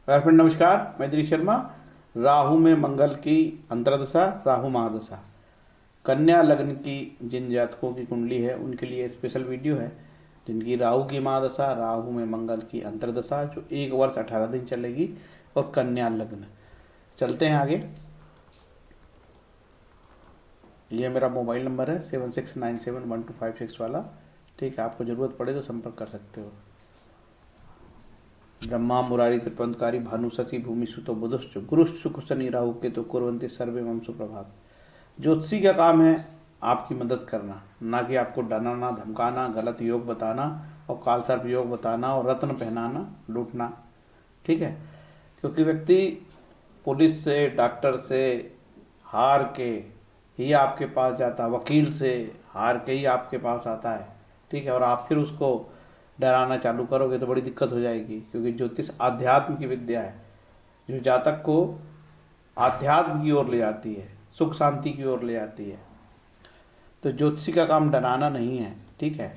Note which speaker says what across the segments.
Speaker 1: Friend नमस्कार, मैं दिनेश शर्मा। राहु में मंगल की अंतर्दशा, राहु महादशा, कन्या लग्न की जिन जातकों की कुंडली है उनके लिए स्पेशल वीडियो है। जिनकी राहु की महादशा, राहु में मंगल की अंतर्दशा जो 1 वर्ष 18 दिन चलेगी, और कन्या लग्न। चलते हैं आगे। ये मेरा मोबाइल नंबर है 76971256 वाला। ठीक है, आपको ज़रूरत पड़े तो संपर्क कर सकते हो। ब्रह्मा मुरारी त्रिपंतकारी भानु शशि भूमि सुतो बुधश्च गुरुश्च शुक्र शनि राहु केतु कुर्वन्ति सर्वे मम सुप्रभात। ज्योतिषी का काम है आपकी मदद करना, ना कि आपको डराना धमकाना, गलत योग बताना और काल सर्प योग बताना और रत्न पहनाना, लूटना। ठीक है, क्योंकि व्यक्ति पुलिस से, डॉक्टर से हार के ही आपके पास जाता है, वकील से हार के ही आपके पास आता है। ठीक है, और आप फिर उसको डराना चालू करोगे तो बड़ी दिक्कत हो जाएगी, क्योंकि ज्योतिष आध्यात्म की विद्या है जो जातक को आध्यात्म की ओर ले जाती है, सुख शांति की ओर ले जाती है। तो ज्योतिषी का काम डराना नहीं है। ठीक है,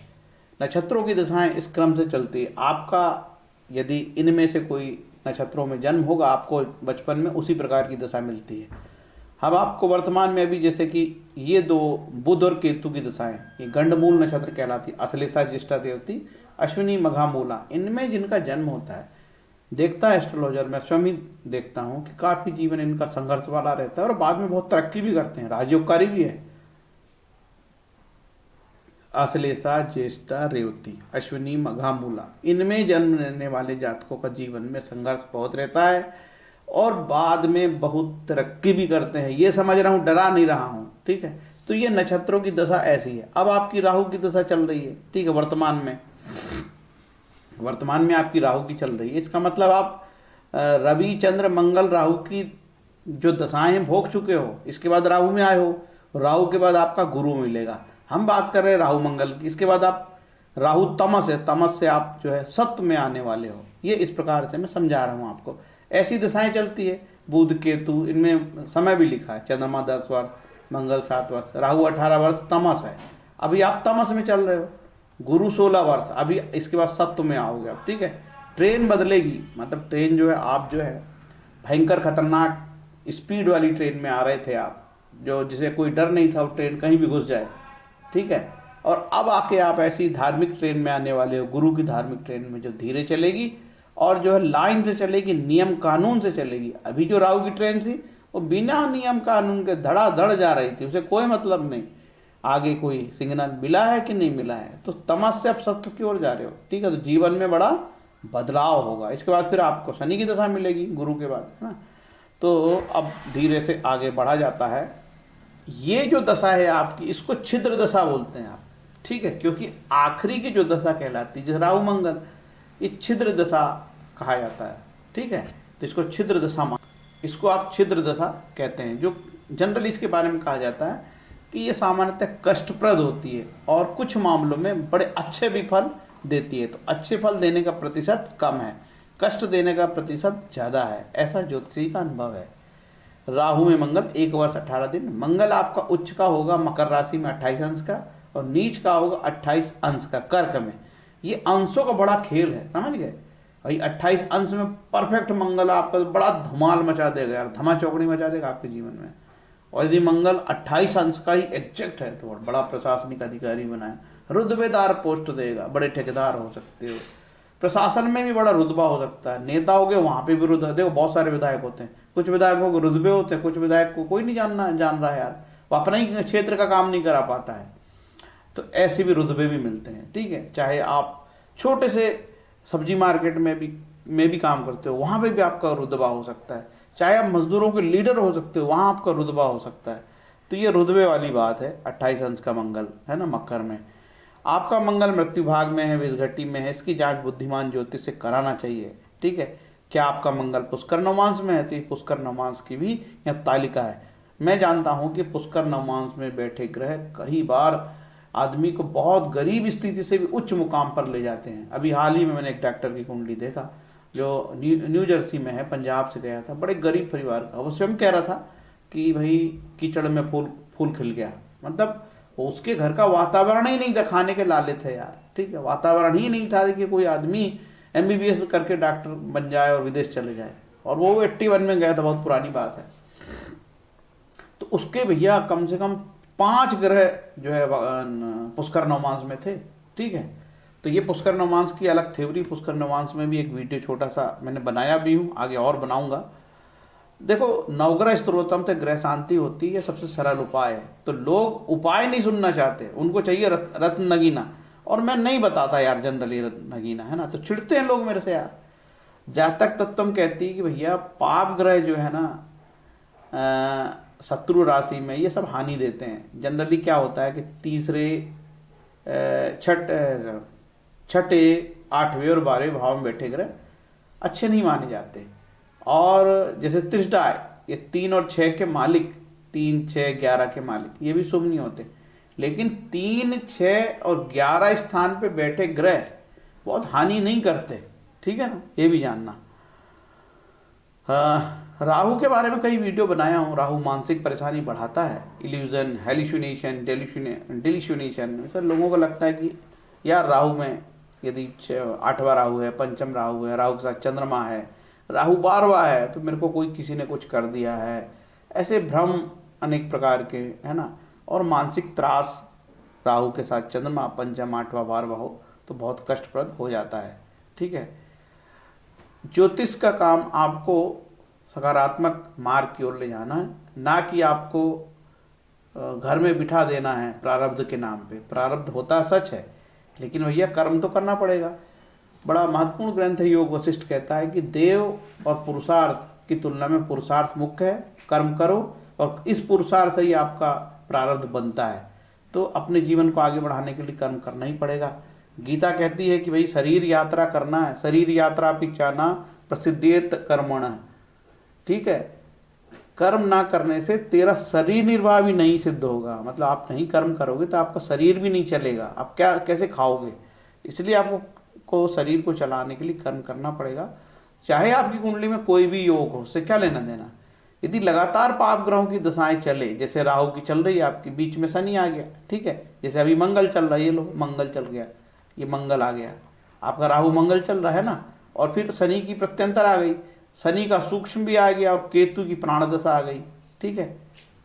Speaker 1: नक्षत्रों की दशाएं इस क्रम से चलती है। आपका यदि इनमें से कोई नक्षत्रों में जन्म होगा, आपको बचपन में उसी प्रकार की दशा मिलती है। अब आपको वर्तमान में अभी जैसे कि ये दो बुध और केतु की दशाएं, ये गंडमूल नक्षत्र कहलाती, अश्लेषा ज्येष्ठा रेवती अश्विनी मघा मूला, इनमें जिनका जन्म होता है, देखता है एस्ट्रोलॉजर, मैं स्वयं ही देखता हूँ कि काफी जीवन इनका संघर्ष वाला रहता है और बाद में बहुत तरक्की भी करते हैं, राजयोगकारी भी है। अश्लेषा ज्येष्ठा रेवती अश्विनी मघा मूला, इनमें जन्म लेने वाले जातकों का जीवन में संघर्ष बहुत रहता है और बाद में बहुत तरक्की भी करते हैं। ये समझ रहा हूँ, डरा नहीं रहा हूँ। ठीक है, तो ये नक्षत्रों की दशा ऐसी है। अब आपकी राहु की दशा चल रही है। ठीक है, वर्तमान में आपकी राहु की चल रही है। इसका मतलब आप रवि चंद्र मंगल राहु की जो दशाएं हैं भोग चुके हो, इसके बाद राहु में आए हो। राहु के बाद आपका गुरु मिलेगा। हम बात कर रहे हैं राहु मंगल की। इसके बाद आप राहु तमस है, तमस से आप जो है सत्व में आने वाले हो। ये इस प्रकार से मैं समझा रहा हूँ आपको। ऐसी दशाएं चलती है। बुध केतु, इनमें समय भी लिखा है, चंद्रमा 10 वर्ष, मंगल 7 वर्ष, राहु 18 वर्ष तमस है। अभी आप तमस में चल रहे हो। गुरु 16 वर्ष, अभी इसके बाद सत्व में आओगे आप। ठीक है, ट्रेन बदलेगी, मतलब ट्रेन जो है, आप जो है भयंकर खतरनाक स्पीड वाली ट्रेन में आ रहे थे आप, जो जिसे कोई डर नहीं था, वो ट्रेन कहीं भी घुस जाए। ठीक है, और अब आके आप ऐसी धार्मिक ट्रेन में आने वाले हो, गुरु की धार्मिक ट्रेन में, जो धीरे चलेगी और जो है लाइन से चलेगी, नियम कानून से चलेगी। अभी जो राहु की ट्रेन थी वो बिना नियम कानून के धड़ाधड़ जा रही थी, उसे कोई मतलब नहीं आगे कोई सिग्नल मिला है कि नहीं मिला है। तो तमस से आप सत्व की ओर जा रहे हो। ठीक है, तो जीवन में बड़ा बदलाव होगा। इसके बाद फिर आपको शनि की दशा मिलेगी गुरु के बाद, है ना। तो अब धीरे से आगे बढ़ा जाता है। ये जो दशा है आपकी, इसको छिद्र दशा बोलते हैं आप। ठीक है, क्योंकि आखिरी की जो दशा कहलाती है, जैसे राहु मंगल, ये छिद्र दशा कहा जाता है। ठीक है, तो इसको छिद्र दशा, इसको आप छिद्र दशा कहते हैं। जो जनरली इसके बारे में कहा जाता है कि ये सामान्यतः कष्टप्रद होती है और कुछ मामलों में बड़े अच्छे भी फल देती है। तो अच्छे फल देने का प्रतिशत कम है, कष्ट देने का प्रतिशत ज़्यादा है, ऐसा ज्योतिषी का अनुभव है। राहु में मंगल 1 वर्ष 18 दिन। मंगल आपका उच्च का होगा मकर राशि में 28 अंश का, और नीच का होगा 28 अंश का कर्क में। ये अंशों का बड़ा खेल है, समझ गए भाई। 28 अंश में परफेक्ट मंगल आपका बड़ा धमाल मचा देगा यार, धमा चौकड़ी मचा देगा आपके जीवन में। और यदि मंगल 28 अंश का ही एग्जैक्ट है तो बड़ा प्रशासनिक अधिकारी बनाए, रुतबेदार पोस्ट देगा, बड़े ठेकेदार हो सकते हो, प्रशासन में भी बड़ा रुतबा हो सकता है। नेता हो गए, वहां पे भी रुतबा। देखो बहुत सारे विधायक होते हैं, कुछ विधायकों को रुतबे होते हैं, कुछ विधायक को कोई नहीं जान रहा है यार, वो अपना ही क्षेत्र का काम नहीं करा पाता है। तो ऐसे भी रुतबे भी मिलते हैं। ठीक है, चाहे आप छोटे से सब्जी मार्केट में भी काम करते हो, वहां पे भी आपका रुतबा हो सकता है। चाहे आप मजदूरों के लीडर हो सकते हो, वहां आपका रुतबा हो सकता है। तो ये रुतबे वाली बात है। 28 अंश का मंगल है ना मकर में। आपका मंगल मृत्यु भाग में है, विषघटी में है, इसकी जांच बुद्धिमान ज्योतिष से कराना चाहिए। ठीक है, क्या आपका मंगल पुष्कर नवमांश में है, तो पुष्कर नवमांश की भी यहाँ तालिका है। मैं जानता हूँ कि पुष्कर नवमांश में बैठे ग्रह कई बार आदमी को बहुत गरीब स्थिति से भी उच्च मुकाम पर ले जाते हैं। अभी हाल ही में मैंने एक डॉक्टर की कुंडली देखा जो न्यू जर्सी में है, पंजाब से गया था, बड़े गरीब परिवार का। वो स्वयं कह रहा था कि भाई कीचड़ में फूल खिल गया, मतलब उसके घर का वातावरण ही नहीं था, खाने के लाले थे यार। ठीक है, वातावरण ही नहीं था कि कोई आदमी MBBS करके डॉक्टर बन जाए और विदेश चले जाए, और वो 81 में गया था, बहुत पुरानी बात है। तो उसके भैया कम से कम 5 ग्रह जो है पुष्कर नवमांस में थे, ठीक है। तो ये पुष्कर नवमांस की अलग थ्योरी, पुष्कर नवमांस में भी एक वीडियो छोटा सा मैंने बनाया भी हूँ, आगे और बनाऊंगा। देखो, नवग्रह स्तोत्रम से ग्रह शांति होती है, सबसे सरल उपाय है। तो लोग उपाय नहीं सुनना चाहते, उनको चाहिए रत्न नगीना, और मैं नहीं बताता यार जनरली रत्न नगीना, है ना। तो चिढ़ते हैं लोग मेरे से यार। जातक तत्वम कहती है कि भैया पाप ग्रह जो है ना शत्रु राशि में, ये सब हानि देते हैं। जनरली क्या होता है कि तीसरे छठे 8वें और 12वें भाव में बैठे ग्रह अच्छे नहीं माने जाते। और जैसे त्रिष्ठा है, ये 3 और 6 के मालिक, 3, 6, 11 के मालिक, ये भी शुभ नहीं होते। लेकिन 3, 6 और 11 स्थान पे बैठे ग्रह बहुत हानि नहीं करते, ठीक है ना, ये भी जानना। राहु के बारे में कई वीडियो बनाया हूँ। राहु मानसिक परेशानी बढ़ाता है, इल्यूजन, हेल्यूसिनेशन, डेल्यूशनेशन। सर लोगों को लगता है कि यार राहु में यदि 8वां राहु है, पंचम राहु है, राहु के साथ चंद्रमा है, राहु 12वां है, तो मेरे को कोई किसी ने कुछ कर दिया है, ऐसे भ्रम अनेक प्रकार के, है ना। और मानसिक त्रास, राहु के साथ चंद्रमा पंचम, 8वां, 12वां हो तो बहुत कष्टप्रद हो जाता है, ठीक है। ज्योतिष का काम आपको सकारात्मक मार्ग की ओर ले जाना है, ना कि आपको घर में बिठा देना है प्रारब्ध के नाम पे। प्रारब्ध होता सच है, लेकिन भैया कर्म तो करना पड़ेगा। बड़ा महत्वपूर्ण ग्रंथ है योग वशिष्ठ, कहता है कि देव और पुरुषार्थ की तुलना में पुरुषार्थ मुख्य है। कर्म करो और इस पुरुषार्थ से ही आपका प्रारब्ध बनता है। तो अपने जीवन को आगे बढ़ाने के लिए कर्म करना ही पड़ेगा। गीता कहती है कि भाई शरीर यात्रा करना है, शरीर यात्रा पिचाना प्रसिद्धेत कर्मण, ठीक है। कर्म ना करने से तेरा शरीर निर्वाह भी नहीं सिद्ध होगा। मतलब आप नहीं कर्म करोगे तो आपका शरीर भी नहीं चलेगा, आप क्या कैसे खाओगे। इसलिए आपको शरीर को चलाने के लिए कर्म करना पड़ेगा। चाहे आपकी कुंडली में कोई भी योग हो, उससे क्या लेना देना। यदि लगातार पाप ग्रहों की दशाएं चले, जैसे राहु की चल रही है आपकी, बीच में शनि आ गया, ठीक है। जैसे अभी मंगल चल रहा है, ये लो मंगल चल गया, ये मंगल आ गया, आपका राहु मंगल चल रहा है ना, और फिर शनि की प्रत्यंतर आ गई, शनि का सूक्ष्म भी आ गया और केतु की प्राण दशा आ गई, ठीक है,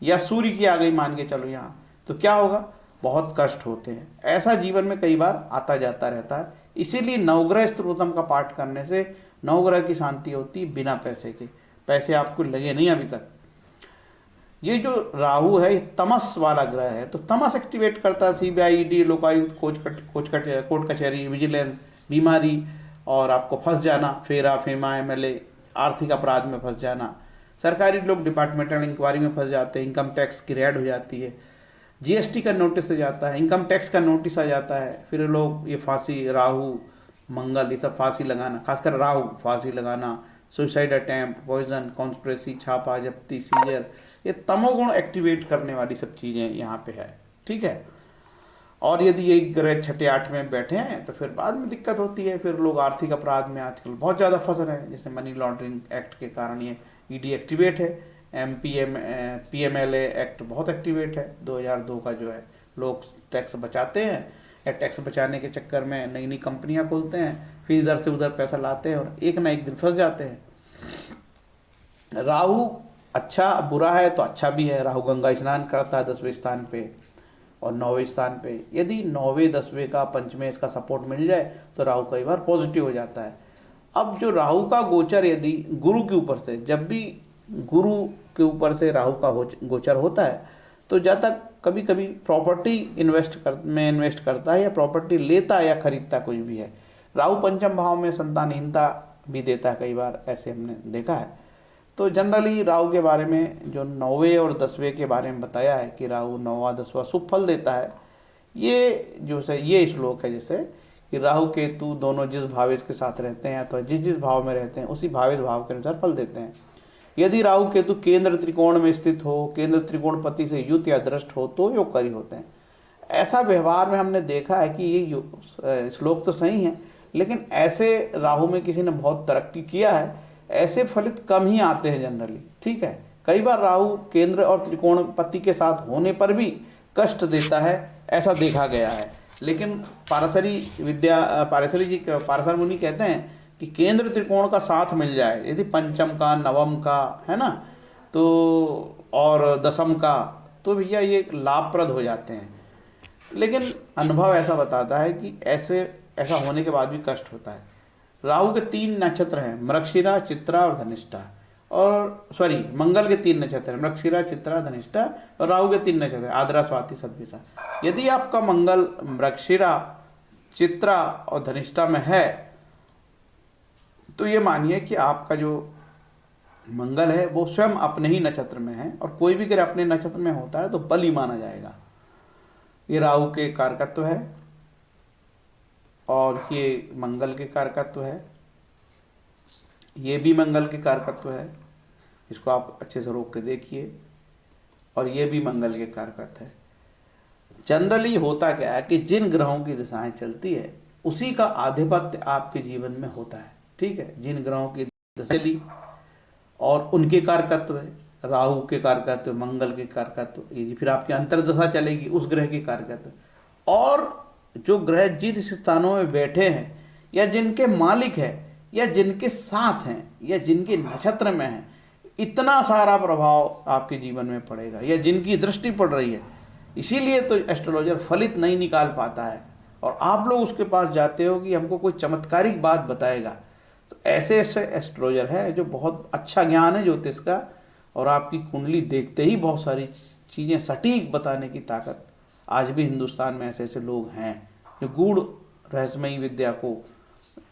Speaker 1: या सूर्य की आ गई मान के चलो यहाँ, तो क्या होगा, बहुत कष्ट होते हैं। ऐसा जीवन में कई बार आता जाता रहता है। इसीलिए नवग्रह स्तोत्रम का पाठ करने से नवग्रह की शांति होती है बिना पैसे के। पैसे आपको लगे नहीं अभी तक। ये जो राहु है ये तमस वाला ग्रह है, तो तमस एक्टिवेट करता है CBI, ED, लोकायुक्त, कोर्ट कचहरी, विजिलेंस, बीमारी, और आपको फंस जाना, फेरा फेमा MLA, आर्थिक अपराध में फंस जाना। सरकारी लोग डिपार्टमेंटल इंक्वायरी में फंस जाते हैं, इनकम टैक्स की रेड हो जाती है, GST का नोटिस आ जाता है, इनकम टैक्स का नोटिस आ जाता है। फिर लोग ये फांसी, राहु मंगल, ये सब फांसी लगाना, खासकर राहु फांसी लगाना, सुसाइड अटेम्प्ट, पॉइजन, कॉन्स्पिरेसी, छापा जब्ती, सीजर, ये तमोगुण एक्टिवेट करने वाली सब चीजें यहाँ पे है, ठीक है। और यदि ये ग्रह 6, 8 में बैठे हैं तो फिर बाद में दिक्कत होती है। फिर लोग आर्थिक अपराध में आजकल बहुत ज़्यादा फंस रहे हैं, जैसे मनी लॉन्ड्रिंग एक्ट के कारण ये ED एक्टिवेट है, PMLA एक्ट बहुत एक्टिवेट है 2002 का, जो है लोग टैक्स बचाते हैं, या टैक्स बचाने के चक्कर में नई नई कंपनियां खोलते हैं, फिर इधर से उधर पैसा लाते हैं और एक ना एक दिन फंस जाते हैं। राहु अच्छा बुरा है तो अच्छा भी है। राहु गंगा स्नान करता है 10वें स्थान पे और 9वें स्थान पे। यदि 9वें 10वें का पंचमें इसका सपोर्ट मिल जाए तो राहु कई बार पॉजिटिव हो जाता है। अब जो राहु का गोचर यदि गुरु के ऊपर से, जब भी गुरु के ऊपर से राहु का गोचर होता है तो जब तक कभी कभी प्रॉपर्टी इन्वेस्ट करता है या प्रॉपर्टी लेता है या खरीदता कोई भी है। राहु पंचम भाव में संतानहीनता भी देता है कई बार, ऐसे हमने देखा है। तो जनरली राहु के बारे में जो 9वें और 10वें के बारे में बताया है कि राहु 9वां 10वां शुभ फल देता है। ये जो है ये श्लोक है जैसे कि राहु केतु दोनों जिस भावेश के साथ रहते हैं अथवा जिस जिस भाव में रहते हैं उसी भावेश भाव के अनुसार फल देते हैं। यदि राहु केतु केंद्र त्रिकोण में स्थित हो, केंद्र त्रिकोण पति से युत या दृष्ट हो तो योगकारी होते हैं। ऐसा व्यवहार में हमने देखा है कि ये श्लोक तो सही है, लेकिन ऐसे राहु में किसी ने बहुत तरक्की किया है, ऐसे फलित कम ही आते हैं जनरली, ठीक है। कई बार राहु केंद्र और त्रिकोण पति के साथ होने पर भी कष्ट देता है, ऐसा देखा गया है। लेकिन पाराशरी जी पाराशर मुनि कहते हैं कि केंद्र त्रिकोण का साथ मिल जाए, यदि पंचम का, नवम का, है ना, तो और दसम का, तो भैया ये लाभप्रद हो जाते हैं। लेकिन अनुभव ऐसा बताता है कि ऐसा होने के बाद भी कष्ट होता है। राहु के 3 नक्षत्र हैं, मृगशिरा, चित्रा और धनिष्ठा, और सॉरी मंगल के 3 नक्षत्र हैं, मृगशिरा, चित्रा, धनिष्ठा, और राहु के 3 नक्षत्र हैं, आद्रा, स्वाति, सतभिषा। यदि आपका मंगल मृगशिरा, चित्रा और धनिष्ठा में है, तो ये मानिए कि आपका जो मंगल है वो स्वयं अपने ही नक्षत्र में है, और कोई भी ग्रह अपने नक्षत्र में होता है तो बली माना जाएगा। ये राहु के कारकत्व है और ये मंगल के कारकत्व है, ये भी मंगल के कारकत्व है, इसको आप अच्छे से रोक के देखिए, और ये भी मंगल के कारकत्व है। जनरली होता क्या है कि जिन ग्रहों की दशाएं चलती है उसी का आधिपत्य आपके जीवन में होता है, ठीक है। जिन ग्रहों की दशा ली और उनके कारकत्व है, राहु के कारकत्व, मंगल के कारकत्व, ये फिर आपकी अंतर्दशा चलेगी उस ग्रह के कारकत्व, और जो ग्रह जिन स्थानों में बैठे हैं या जिनके मालिक है या जिनके साथ हैं या जिनके नक्षत्र में हैं, इतना सारा प्रभाव आपके जीवन में पड़ेगा, या जिनकी दृष्टि पड़ रही है। इसीलिए तो एस्ट्रोलॉजर फलित नहीं निकाल पाता है, और आप लोग उसके पास जाते हो कि हमको कोई चमत्कारिक बात बताएगा। तो ऐसे ऐसे एस्ट्रोलॉजर है जो बहुत अच्छा ज्ञान है ज्योतिष का, और आपकी कुंडली देखते ही बहुत सारी चीज़ें सटीक बताने की ताकत आज भी हिंदुस्तान में ऐसे ऐसे लोग हैं जो गूढ़ रहस्यमयी विद्या को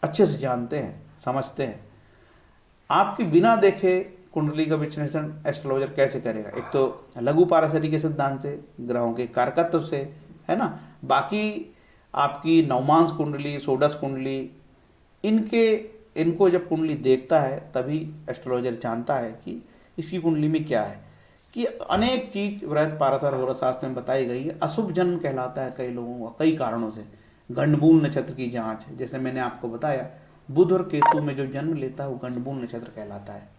Speaker 1: अच्छे से जानते हैं, समझते हैं। आपकी बिना देखे कुंडली का विश्लेषण एस्ट्रोलॉजर कैसे करेगा? एक तो लघु पाराशरी के सिद्धांत से, ग्रहों के कारकत्व से, है ना, बाकी आपकी नवमांश कुंडली, षोडश कुंडली, इनको जब कुंडली देखता है तभी एस्ट्रोलॉजर जानता है कि इसकी कुंडली में क्या है। कि अनेक चीज वृहत पाराशर होरा शास्त्र में बताई गई है। अशुभ जन्म कहलाता है कई लोगों का, कई कारणों से। गंडमूल नक्षत्र की जांच, जैसे मैंने आपको बताया, बुध और केतु में जो जन्म लेता है वो गंडमूल नक्षत्र कहलाता है।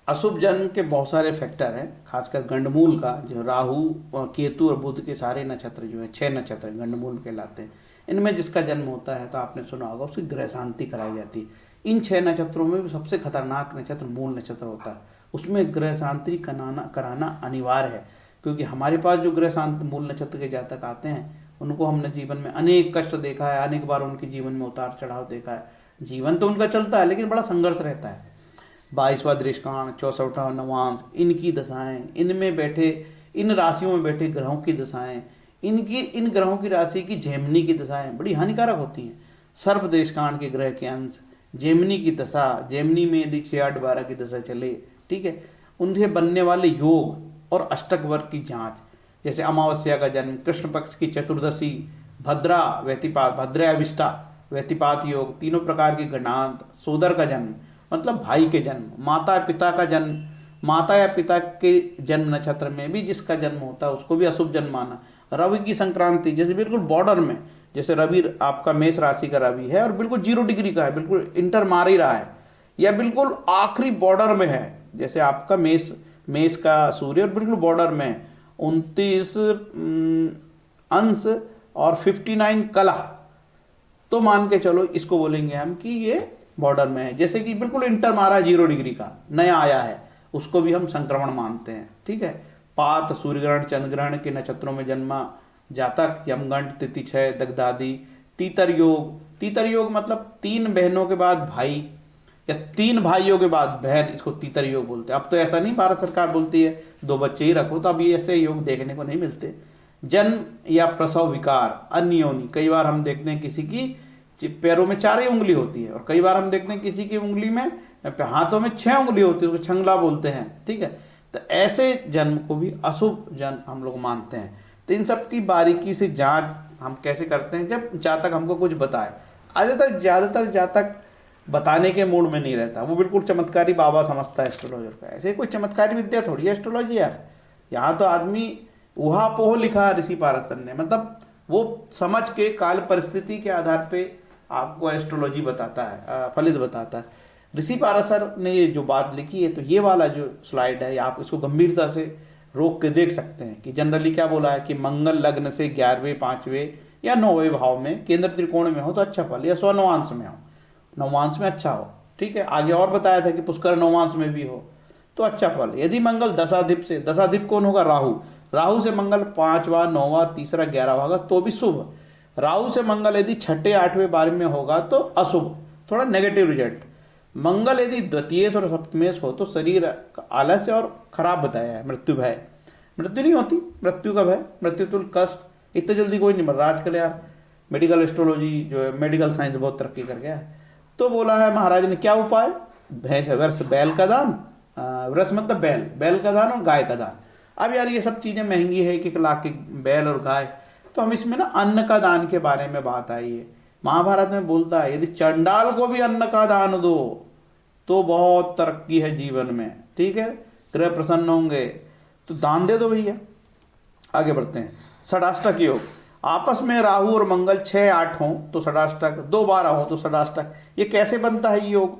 Speaker 1: अशुभ जन्म के बहुत सारे फैक्टर हैं, खासकर गंडमूल का, जो राहु, केतु और बुध के सारे नक्षत्र जो है 6 नक्षत्र गंडमूल कहलाते हैं। इनमें जिसका जन्म होता है तो आपने सुना होगा उसकी ग्रह शांति कराई जाती है। इन 6 नक्षत्रों में भी सबसे खतरनाक नक्षत्र मूल नक्षत्र होता है, उसमें ग्रह शांति कराना अनिवार्य है। क्योंकि हमारे पास जो ग्रह शांति मूल नक्षत्र के जातक आते हैं उनको हमने जीवन में अनेक कष्ट देखा है, अनेक बार उनके जीवन में उतार चढ़ाव देखा है। जीवन तो उनका चलता है लेकिन बड़ा संघर्ष रहता है। 22वां दृष्टान, 64वां नवांश, इनकी दशाएं, इनमें बैठे, इन राशियों में बैठे ग्रहों की दशाएं, इन ग्रहों की राशि की जेमिनी की दशाएं बड़ी हानिकारक होती हैं। सर्प देशकांड के ग्रह के अंश, जेमिनी की दशा, जेमिनी में यदि 6, 8, 12 की दशा चले, ठीक है, उनसे बनने वाले योग और अष्टक वर्ग की जांच, जैसे अमावस्या का जन्म, कृष्ण पक्ष की चतुर्दशी, भद्रा व्यतिपात, भद्राविष्टा व्यतिपात योग, तीनों प्रकार के गणांत, सोदर का जन्म मतलब भाई के जन्म, माता पिता का जन्म, माता या पिता के जन्म नक्षत्र में भी जिसका जन्म होता है उसको भी अशुभ जन्म माना। रवि की संक्रांति, जैसे बिल्कुल बॉर्डर में, जैसे रवि आपका मेष राशि का रवि है और बिल्कुल 0 डिग्री का है, बिल्कुल इंटर मार ही रहा है, या बिल्कुल आखिरी बॉर्डर में है, जैसे आपका मेष का सूर्य और बिल्कुल बॉर्डर में 29 अंश और 59 कला, तो मान के चलो इसको बोलेंगे हम कि ये बॉर्डर में है। जैसे कि बिल्कुल इंटर मारा 0 डिग्री का नया आया है, उसको भी हम संक्रमण मानते हैं, ठीक है। पात, सूर्यग्रहण, चंद्रग्रहण के नक्षत्रों में जन्मा जातक, यमगंठ, तिथि 6, दगदादी, तीतर योग मतलब 3 बहनों के बाद भाई या 3 भाइयों के बाद बहन, इसको तीतर योग बोलते हैं। अब तो ऐसा नहीं, भारत सरकार बोलती है 2 बच्चे ही रखो, तो अब ये ऐसे योग देखने को नहीं मिलते। जन्म या प्रसव विकार, अन्योनी, कई बार हम देखते हैं किसी की पैरों में 4 ही उंगली होती है, और कई बार हम देखते हैं किसी की उंगली में, हाथों में 6 उंगली होती है, उसको छंगला बोलते हैं, ठीक है। तो ऐसे जन्म को भी अशुभ जन्म हम लोग मानते हैं। तो इन सब की बारीकी से जांच हम कैसे करते हैं, जब जातक हमको कुछ बताए। ज्यादातर जातक बताने के मूड में नहीं रहता, वो बिल्कुल चमत्कारी बाबा समझता है एस्ट्रोलॉजर का। ऐसे कोई चमत्कारी विद्या थोड़ी है एस्ट्रोलॉजी यार। यहाँ तो आदमी ऊहापोह लिखा है ऋषि पारशर ने, मतलब वो समझ के काल परिस्थिति के आधार पे आपको एस्ट्रोलॉजी बताता है, फलित बताता है। ऋषि पाराशर ने ये जो बात लिखी है, तो ये वाला जो स्लाइड है आप इसको गंभीरता से रोक के देख सकते हैं कि जनरली क्या बोला है कि मंगल लग्न से 11वें 5वें या 9वें भाव में केंद्र त्रिकोण में हो तो अच्छा फल, या स्वनवांश में हो, नवांश में अच्छा हो। ठीक है, आगे और बताया था कि पुष्कर नवांश में भी हो तो अच्छा फल। यदि मंगल दशाधिप से, दशाधिप कौन होगा? राहु, राहु से मंगल 5वां 9वां 3रा 11वां होगा तो भी शुभ। राहु से मंगल यदि 6ठे 8वें 12वें में होगा तो अशुभ, थोड़ा नेगेटिव रिजल्ट। मंगल यदि द्वितीयेश और सप्तमेश हो तो शरीर आलस्य और खराब बताया है, मृत्यु भय। मृत्यु नहीं होती, मृत्यु का भय, मृत्यु तुल्य कष्ट इतने जल्दी कोई नहीं मर रहा आजकल यार। मेडिकल एस्ट्रोलॉजी जो है, मेडिकल साइंस बहुत तरक्की कर गया है। तो बोला है महाराज ने क्या उपाय? भैंस वर्ष बैल का दान, वर्ष मतलब बैल, बैल का दान और गाय का दान। अब यार ये सब चीजें महंगी है, 1 लाख की बैल और गाय, तो हम इसमें ना अन्न का दान के बारे में बात आई है। महाभारत में बोलता है यदि चंडाल को भी अन्न का दान दो तो बहुत तरक्की है जीवन में। ठीक है, ग्रह प्रसन्न होंगे, तो दान दे दो भैया। आगे बढ़ते हैं। षडाष्टक योग, आपस में राहु और मंगल 6-8 हो तो षडाष्टक, 2-12 हो तो षडाष्टक। ये कैसे बनता है योग?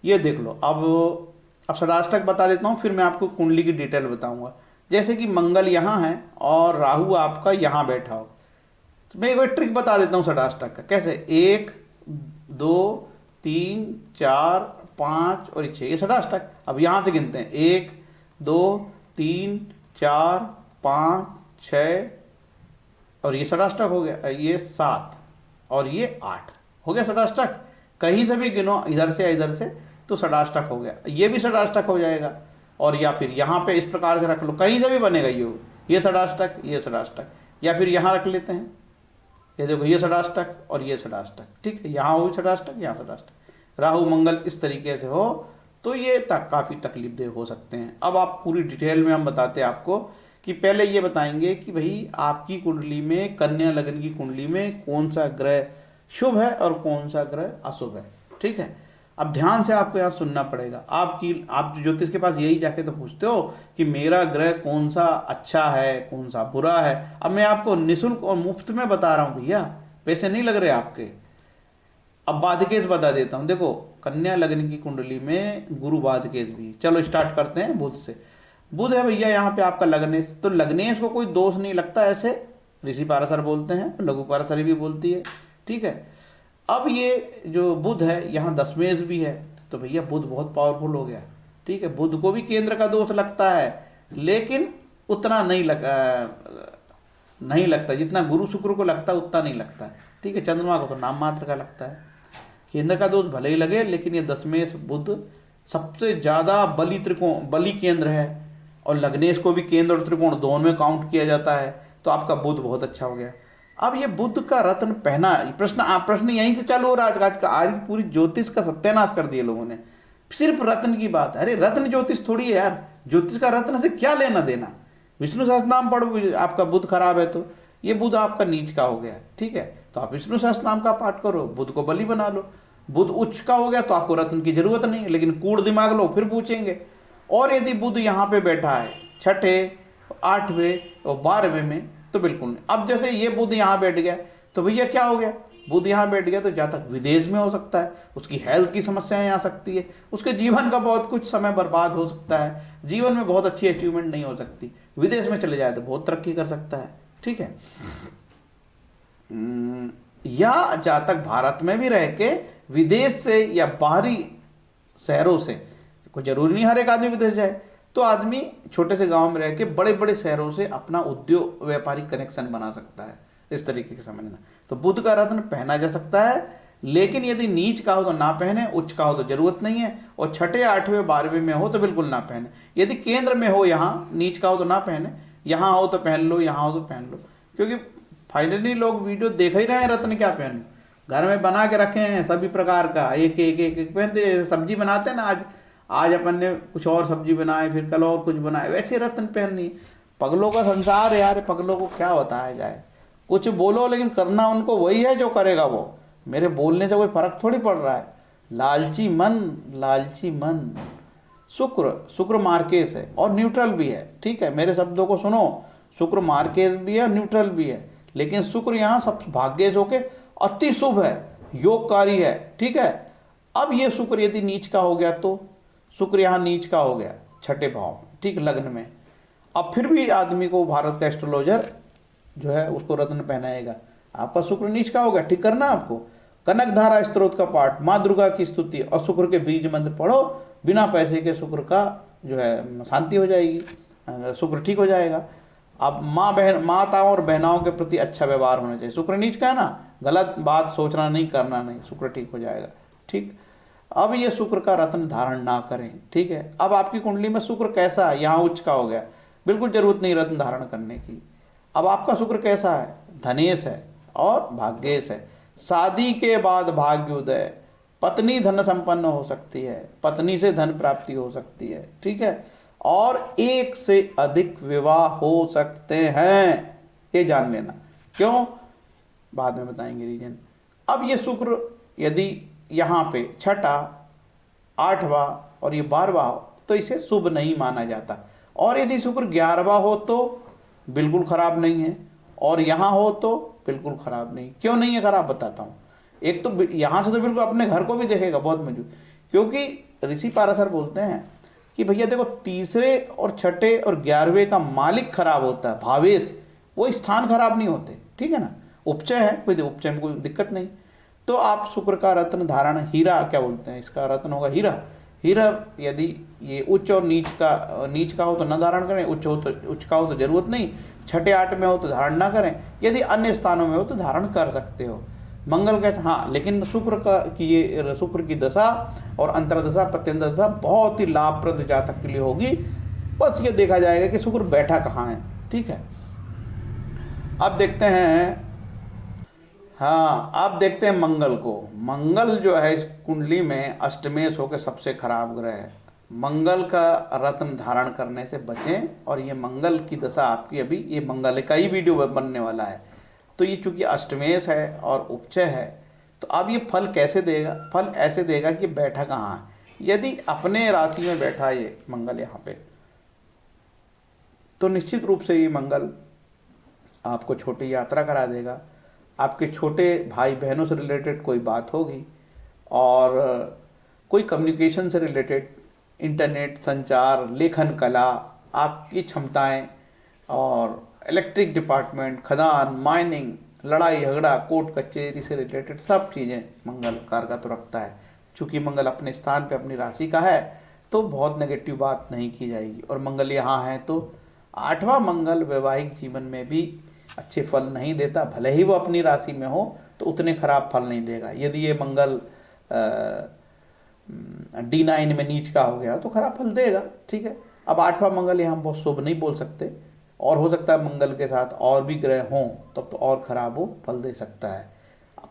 Speaker 1: ये देख लो। अब षडाष्टक बता देता हूँ, फिर मैं आपको कुंडली की डिटेल बताऊंगा। जैसे कि मंगल यहाँ है और राहु आपका यहाँ बैठा हो, तो मैं एक ट्रिक बता देता हूँ षडाष्टक का। कैसे? 1 2 3 4 5 और 6, ये षडाष्टक। अब यहाँ से गिनते हैं, 1 2 3 4 5 6 और ये षडाष्टक हो गया, ये 7 और ये 8 हो गया षडाष्टक। कहीं से भी गिनो, इधर से या इधर से, तो षडाष्टक हो गया। ये भी षडाष्टक हो जाएगा। और या फिर यहाँ पे इस प्रकार से रख लो, कहीं से भी बनेगा ये षडाष्टक, ये षडाष्टक। या फिर यहाँ रख लेते हैं, ये देखो, ये षडाष्टक और ये षडाष्टक। ठीक है, यहाँ हो षडाष्टक, यहाँ षडाष्टक। राहु मंगल इस तरीके से हो तो ये काफी तकलीफ दे हो सकते हैं। अब आप पूरी डिटेल में हम बताते हैं आपको कि पहले ये बताएंगे कि भाई आपकी कुंडली में, कन्या लग्न की कुंडली में कौन सा ग्रह शुभ है और कौन सा ग्रह अशुभ है। ठीक है, अब ध्यान से आपको यहाँ सुनना पड़ेगा। आप ज्योतिष के पास यही जाके तो पूछते हो कि मेरा ग्रह कौन सा अच्छा है, कौन सा बुरा है। अब मैं आपको निःशुल्क और मुफ्त में बता रहा हूँ भैया, पैसे नहीं लग रहे आपके। अब बाधकेश बता देता हूँ। देखो, कन्या लग्न की कुंडली में गुरु बाधकेश भी। चलो स्टार्ट करते हैं बुध से। बुध है भैया यहाँ पे आपका लग्नेश, तो लग्नेश को कोई दोष नहीं लगता, ऐसे ऋषि पाराशर बोलते हैं, लघु पाराशरी भी बोलती है। ठीक है, अब ये जो बुध है यहाँ दशमेश भी है, तो भैया बुध बहुत पावरफुल हो गया। ठीक है, बुध को भी केंद्र का दोष लगता है, लेकिन उतना नहीं लगता जितना गुरु शुक्र को लगता है, उतना नहीं लगता है। ठीक है, चंद्रमा को तो नाम मात्र का लगता है। केंद्र का दोष भले ही लगे, लेकिन ये दशमेश बुध सबसे ज्यादा बली केंद्र है, और लग्नेश को भी केंद्र और त्रिकोण दोनों में काउंट किया जाता है। तो आपका बुध बहुत अच्छा हो गया। अब ये बुध का रत्न पहना, प्रश्न यहीं से चालू हो रहा है। आज पूरी ज्योतिष का सत्यानाश कर दिए लोगों ने, सिर्फ रत्न की बात। अरे रत्न ज्योतिष थोड़ी है यार, ज्योतिष का रत्न से क्या लेना देना। विष्णु सहस्त्रनाम पढ़ो, आपका बुध खराब है तो ये बुध आपका नीच का हो गया। ठीक है, तो आप विष्णु सहस्त्रनाम का पाठ करो, बुध को बलि बना लो। बुध उच्च का हो गया तो आपको रत्न की जरूरत नहीं, लेकिन कूड़ दिमाग लो फिर पूछेंगे। और यदि बुध यहाँ पे बैठा है 6ठे 8वें और 12वें में, तो बिल्कुल नहीं। अब जैसे ये बुध यहाँ बैठ गया तो भैया क्या हो गया? बुध यहाँ बैठ गया तो जातक विदेश में हो सकता है, उसकी हेल्थ की समस्याएं आ सकती है, उसके जीवन का बहुत कुछ समय बर्बाद हो सकता है, जीवन में बहुत अच्छी अचीवमेंट नहीं हो सकती। विदेश में चले जाए तो बहुत तरक्की कर सकता है। ठीक है, या जातक भारत में भी रह के विदेश से या बाहरी शहरों से, कोई जरूरी नहीं हर एक आदमी विदेश जाए, तो आदमी छोटे से गांव में रह के बड़े बड़े शहरों से अपना उद्योग व्यापारिक कनेक्शन बना सकता है। इस तरीके के समझना। तो बुध का रत्न पहना जा सकता है, लेकिन यदि नीच का हो तो ना पहने, उच्च का हो तो जरूरत नहीं है, और 6ठे 8वें 12वें में हो तो बिल्कुल ना पहने। यदि केंद्र में हो, यहाँ नीच का हो तो ना पहने, यहाँ हो तो पहन लो, यहाँ हो तो पहन लो। क्योंकि फाइनली लोग वीडियो देख ही रहे हैं, रत्न क्या पहनूं, घर में बना के रखे हैं सभी प्रकार का, एक एक एक एक पहनते। सब्जी बनाते हैं ना, आज अपन ने कुछ और सब्जी बनाए, फिर कल और कुछ बनाए, वैसे रत्न पहननी। पगलों का संसार है यार, पगलों को क्या बताया जाए। कुछ बोलो लेकिन करना उनको वही है जो करेगा वो। मेरे बोलने से कोई फर्क थोड़ी पड़ रहा है। लालची मन, लालची मन। शुक्र मार्केश है और न्यूट्रल भी है। ठीक है, मेरे शब्दों को सुनो, शुक्र मार्केश भी है, न्यूट्रल भी है, लेकिन शुक्र यहाँ सब भाग्येश होके अति शुभ है, योगकारी है। ठीक है, अब ये शुक्र यदि नीच का हो गया, तो शुक्र यहाँ नीच का हो गया 6ठे भाव में, ठीक, लग्न में। अब फिर भी आदमी को भारत का एस्ट्रोलॉजर जो है उसको रत्न पहनाएगा। आपका शुक्र नीच का होगा, ठीक करना आपको। कनक धारा स्त्रोत का पाठ, माँ दुर्गा की स्तुति और शुक्र के बीज मंत्र पढ़ो, बिना पैसे के शुक्र का जो है शांति हो जाएगी, शुक्र ठीक हो जाएगा। अब माताओं और बहनाओं के प्रति अच्छा व्यवहार होना चाहिए। शुक्र नीच का है ना, गलत बात सोचना नहीं, करना नहीं, शुक्र ठीक हो जाएगा। ठीक, अब ये शुक्र का रत्न धारण ना करें। ठीक है, अब आपकी कुंडली में शुक्र कैसा है, यहाँ उच्च का हो गया, बिल्कुल जरूरत नहीं रत्न धारण करने की। अब आपका शुक्र कैसा है, धनेश है और भाग्येश है। शादी के बाद भाग्योदय, पत्नी धन संपन्न हो सकती है, पत्नी से धन प्राप्ति हो सकती है। ठीक है, और एक से अधिक विवाह हो सकते हैं, ये जान लेना। क्यों, बाद में बताएंगे रीजन। अब ये शुक्र यदि यहाँ पे छठा, आठवां और ये 12वां हो तो इसे शुभ नहीं माना जाता। और यदि शुक्र 11वां हो तो बिल्कुल खराब नहीं है, और यहाँ हो तो बिल्कुल खराब नहीं। क्यों नहीं है खराब, बताता हूँ। एक तो यहाँ से तो बिल्कुल अपने घर को भी देखेगा बहुत मजबूत, क्योंकि ऋषि पाराशर बोलते हैं कि भैया देखो, तीसरे और छठे और 11वें का मालिक खराब होता है, भावेश, वो स्थान खराब नहीं होते। ठीक है ना, उपचय है, कोई उपचय में कोई दिक्कत नहीं। तो आप शुक्र का रत्न धारण, हीरा क्या बोलते हैं, इसका रत्न होगा हीरा। हीरा यदि ये उच्च और नीच का हो तो न धारण करें, उच्च का हो तो जरूरत नहीं, छठे आठ में हो तो धारण ना करें, यदि अन्य स्थानों में हो तो धारण कर सकते हो। मंगल कहते हाँ, लेकिन शुक्र का कि ये शुक्र की दशा और अंतरदशा प्रत्यंतर दशा बहुत ही लाभप्रद जातक के लिए होगी। बस ये देखा जाएगा कि शुक्र बैठा कहाँ है। ठीक है, अब देखते हैं, हाँ अब देखते हैं मंगल को। मंगल जो है इस कुंडली में अष्टमेश होकर सबसे खराब ग्रह है। मंगल का रत्न धारण करने से बचें। और ये मंगल की दशा आपकी, अभी ये मंगल का ही वीडियो बनने वाला है, तो ये चूंकि अष्टमेश है और उपचय है, तो अब ये फल कैसे देगा, फल ऐसे देगा कि बैठा कहाँ है। यदि अपने राशि में बैठा ये मंगल यहाँ पे, तो निश्चित रूप से ये मंगल आपको छोटी यात्रा करा देगा, आपके छोटे भाई बहनों से रिलेटेड कोई बात होगी, और कोई कम्युनिकेशन से रिलेटेड, इंटरनेट, संचार, लेखन कला, आपकी क्षमताएं, और इलेक्ट्रिक डिपार्टमेंट, खदान, माइनिंग, लड़ाई झगड़ा, कोर्ट कचहरी से रिलेटेड सब चीज़ें मंगल कारक तो रखता है। चूँकि मंगल अपने स्थान पे अपनी राशि का है तो बहुत नेगेटिव बात नहीं की जाएगी। और मंगल यहाँ है तो आठवां मंगल वैवाहिक जीवन में भी अच्छे फल नहीं देता, भले ही वो अपनी राशि में हो तो उतने खराब फल नहीं देगा। यदि ये मंगल D9 में नीच का हो गया तो खराब फल देगा। ठीक है, अब आठवां मंगल यहाँ बहुत शुभ नहीं बोल सकते, और हो सकता है मंगल के साथ और भी ग्रह हों तब तो और खराब हो फल दे सकता है।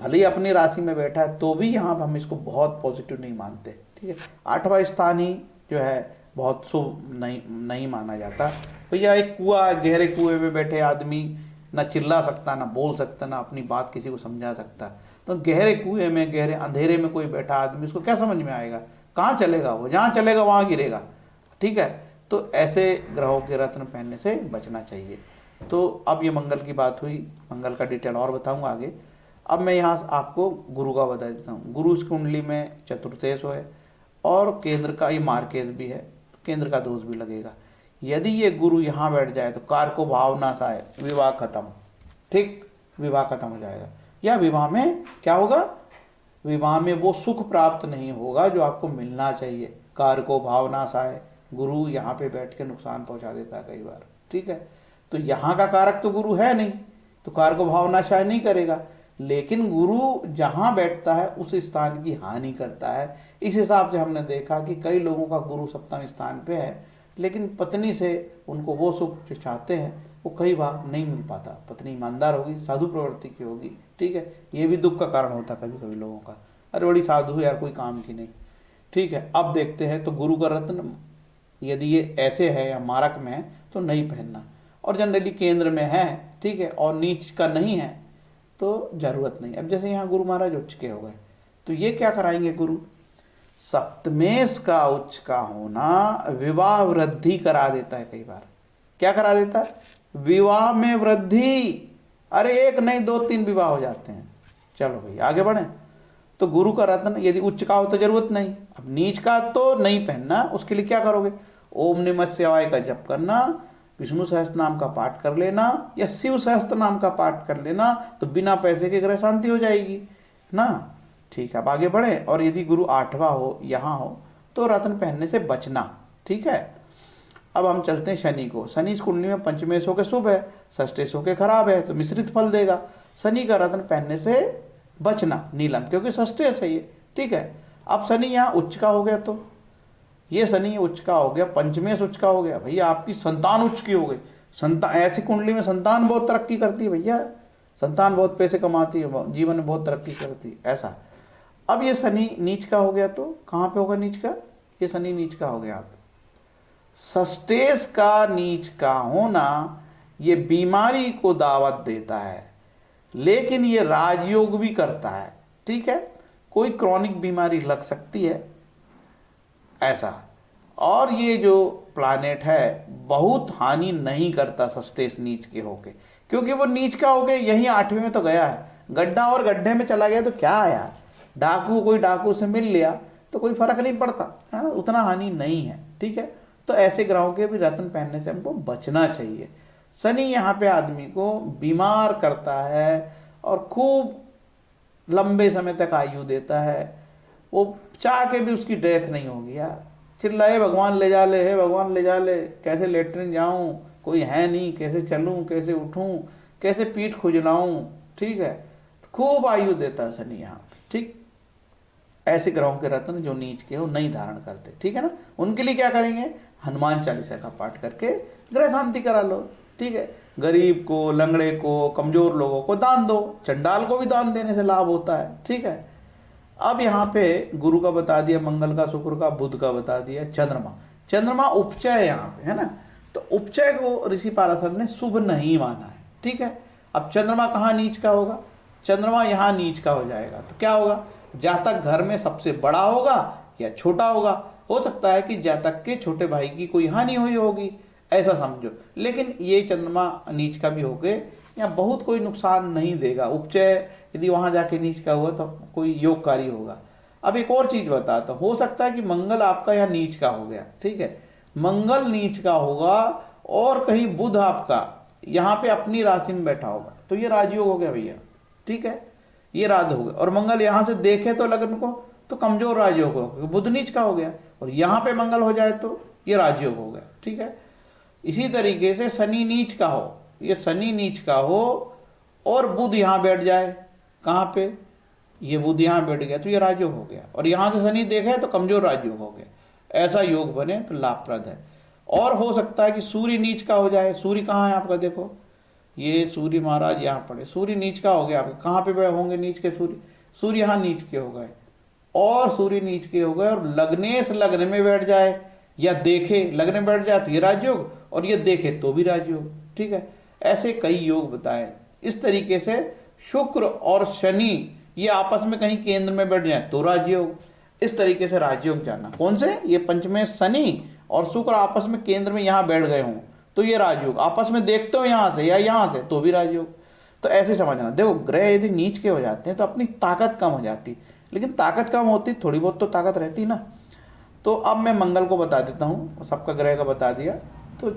Speaker 1: भले ही अपनी राशि में बैठा है तो भी यहाँ पर हम इसको बहुत पॉजिटिव नहीं मानते। ठीक है, आठवां स्थान ही जो है बहुत शुभ नहीं माना जाता। भैया एक कुआं, गहरे कुएं में बैठे आदमी ना चिल्ला सकता, ना बोल सकता, ना अपनी बात किसी को समझा सकता, तो गहरे कुएं में, गहरे अंधेरे में कोई बैठा आदमी, उसको क्या समझ में आएगा, कहाँ चलेगा वो, जहाँ चलेगा वहाँ गिरेगा। ठीक है, तो ऐसे ग्रहों के रत्न पहनने से बचना चाहिए। तो अब ये मंगल की बात हुई, मंगल का डिटेल और बताऊंगा आगे। अब मैं यहाँ आपको गुरु का बता देता हूँ। गुरु इस कुंडली में चतुर्थेश है और केंद्र का ये मार्केज भी है, केंद्र का दोष भी लगेगा। यदि ये गुरु यहाँ बैठ जाए तो कारको भावना सा है, विवाह खत्म। ठीक, विवाह खत्म हो जाएगा, या विवाह में क्या होगा, विवाह में वो सुख प्राप्त नहीं होगा जो आपको मिलना चाहिए। कारको भावना सा है, गुरु यहाँ पे बैठ के नुकसान पहुंचा देता है कई बार। ठीक है, तो यहाँ का कारक तो गुरु है नहीं, तो कारको भावना शायद नहीं करेगा, लेकिन गुरु जहाँ बैठता है उस स्थान की हानि करता है। इस हिसाब से हमने देखा कि कई लोगों का गुरु सप्तम स्थान पे है, लेकिन पत्नी से उनको वो सुख जो चाहते हैं वो कई बार नहीं मिल पाता। पत्नी ईमानदार होगी, साधु प्रवृत्ति की होगी। ठीक है, ये भी दुख का कारण होता है कभी कभी लोगों का, अरे बड़ी साधु है यार, कोई काम की नहीं। ठीक है, अब देखते हैं। तो गुरु का रत्न यदि ये ऐसे है या मारक में है तो नहीं पहनना, और जनरली केंद्र में है, ठीक है, और नीच का नहीं है तो जरूरत नहीं। अब जैसे यहाँ गुरु महाराज उच्च के हो गए, तो ये क्या कराएंगे, गुरु सप्तमेश का उच्च का होना विवाह वृद्धि करा देता है। कई बार क्या करा देता है, विवाह में वृद्धि। अरे एक नहीं 2-3 विवाह हो जाते हैं। चलो भाई आगे बढ़े। तो गुरु का रत्न यदि उच्च का हो तो जरूरत नहीं, अब नीच का तो नहीं पहनना। उसके लिए क्या करोगे, ओम नमः शिवाय का जप करना, विष्णु सहस्त्र नाम का पाठ कर लेना या शिव सहस्त्र नाम का पाठ कर लेना, तो बिना पैसे के ग्रह शांति हो जाएगी ना। ठीक है, अब आगे बढ़े। और यदि गुरु 8वां हो, यहाँ हो, तो रत्न पहनने से बचना। ठीक है, अब हम चलते हैं शनि को। शनि इस कुंडली में पंचमेश होकर शुभ है, षष्ठेश होकर खराब है, तो मिश्रित फल देगा। शनि का रत्न पहनने से बचना नीलम, क्योंकि षष्ठेश है ये। ठीक है, अब शनि यहाँ उच्च का हो गया, तो ये शनि उच्च का हो गया, पंचमेश उच्च का हो गया, भैया आपकी संतान उच्च की हो गई। संतान, ऐसी कुंडली में संतान बहुत तरक्की करती है भैया, संतान बहुत पैसे कमाती है, जीवन में बहुत तरक्की करती है, ऐसा। अब ये शनि नीच का हो गया, तो कहाँ पे होगा नीच का? ये शनि नीच का हो गया। आप षष्ठेश का नीच का होना ये बीमारी को दावत देता है, लेकिन ये राजयोग भी करता है। ठीक है, कोई क्रॉनिक बीमारी लग सकती है ऐसा। और ये जो प्लानेट है बहुत हानि नहीं करता षष्ठेश नीच के होके, क्योंकि वो नीच का होके यही 8वें में तो गया है। गड्ढा और गड्ढे में चला गया तो क्या आया, डाकू कोई डाकू से मिल लिया तो कोई फर्क नहीं पड़ता है ना, उतना हानि नहीं है। ठीक है, तो ऐसे ग्रहों के भी रत्न पहनने से हमको बचना चाहिए। शनि यहाँ पे आदमी को बीमार करता है और खूब लंबे समय तक आयु देता है। वो चाह के भी उसकी डेथ नहीं होगी यार, चिल्लाए भगवान ले जा ले, हे भगवान ले जा ले, कैसे लेटरिन जाऊं, कोई है नहीं, कैसे चलूं, कैसे उठूं, कैसे पीठ खुजलाऊं। ठीक है, खूब आयु देता है शनि यहाँ। ठीक, ऐसे ग्रहों के रत्न जो नीच के हो नहीं धारण करते। ठीक है ना, उनके लिए क्या करेंगे? हनुमान चालीसा का पाठ करके ग्रह शांति करा लो। ठीक है, गरीब को, लंगड़े को, कमजोर लोगों को दान दो, चंडाल को भी दान देने से लाभ होता है। ठीक है, अब यहाँ पे गुरु का बता दिया, मंगल का, शुक्र का, बुध का बता दिया, चंद्रमा। चंद्रमा उपचय है यहाँ पे, है ना, तो उपचय को ऋषि पाराशर ने शुभ नहीं माना है। ठीक है, अब चंद्रमा कहाँ नीच का होगा? चंद्रमा यहाँ नीच का हो जाएगा, तो क्या होगा? जातक घर में सबसे बड़ा होगा या छोटा होगा। हो सकता है कि जातक के छोटे भाई की कोई हानि हुई होगी, ऐसा समझो। लेकिन ये चंद्रमा नीच का भी होके यहाँ बहुत कोई नुकसान नहीं देगा। उपचय यदि वहां जाके नीच का हुआ तो कोई योगकारी होगा। अब एक और चीज बताता, हो सकता है कि मंगल आपका यहाँ नीच का हो गया। ठीक है, मंगल नीच का होगा और कहीं बुध आपका यहाँ पे अपनी राशि में बैठा होगा, तो ये राजयोग हो गया भैया। ठीक है, ये राज हो गया। और मंगल यहाँ से देखे तो लग्न को तो कमजोर राजयोग हो गया, बुध नीच का हो गया, और यहाँ पे मंगल हो जाए तो ये राजयोग हो गया। ठीक है, इसी तरीके से शनि नीच का हो, ये शनि नीच का हो और बुध यहाँ बैठ जाए, कहाँ पे? ये बुध यहाँ बैठ गया तो ये राजयोग हो गया, और यहाँ से शनि देखे तो कमजोर राजयोग हो गया। ऐसा योग बने तो लाभप्रद है। और हो सकता है कि सूर्य नीच का हो जाए। सूर्य कहाँ है आपका? देखो ये सूर्य महाराज यहाँ पड़े, सूर्य नीच का हो गया आपके। कहाँ पे होंगे नीच के सूर्य? सूर्य यहाँ नीच के हो गए, और सूर्य नीच के हो गए और लग्नेश लग्न में बैठ जाए, या देखे लग्न में बैठ जाए तो ये राजयोग, और ये देखे तो भी राजयोग। ठीक है, ऐसे कई योग बताए। इस तरीके से शुक्र और शनि ये आपस में कहीं केंद्र में बैठ जाए तो राजयोग। इस तरीके से राजयोग जाना। कौन से? ये पंचमेश शनि और शुक्र आपस में केंद्र में यहाँ बैठ गए हों तो ये राजयोग। आपस में देखते हो यहाँ से या यहाँ से तो भी राजयोग। तो ऐसे समझना। देखो, ग्रह यदि नीच के हो जाते हैं तो अपनी ताकत कम हो जाती, लेकिन ताकत कम होती थोड़ी बहुत तो ताकत रहती ना। तो अब मैं मंगल को बता देता हूँ, सबका ग्रह का बता दिया। तो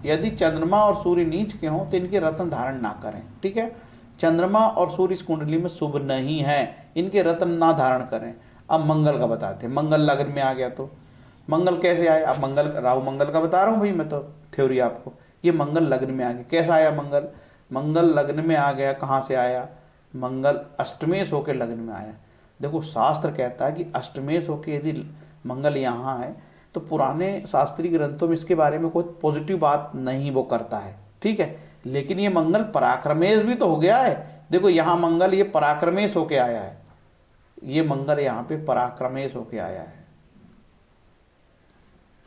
Speaker 1: यदि चंद्रमा और सूर्य नीच के हों तो इनके रत्न धारण ना करें। ठीक है, चंद्रमा और सूर्य इस कुंडली में शुभ नहीं है, इनके रत्न ना धारण करें। अब मंगल का बताते हैं। मंगल लग्न में आ गया तो मंगल कैसे आए? अब मंगल, राहु मंगल का बता रहा हूँ भाई मैं तो थ्योरी आपको। ये मंगल लग्न में आ गया। कैसा आया मंगल? मंगल लग्न में आ गया। कहाँ से आया? मंगल अष्टमेश होकर लग्न में आया। देखो, शास्त्र कहता है कि अष्टमेश होकर यदि मंगल यहाँ है तो पुराने शास्त्रीय ग्रंथों में इसके बारे में कोई पॉजिटिव बात नहीं वो करता है। ठीक है, लेकिन ये मंगल पराक्रमेश भी तो हो गया है। देखो, यहाँ मंगल ये पराक्रमेश होके आया है, ये मंगल यहाँ पे पराक्रमेश होके आया है।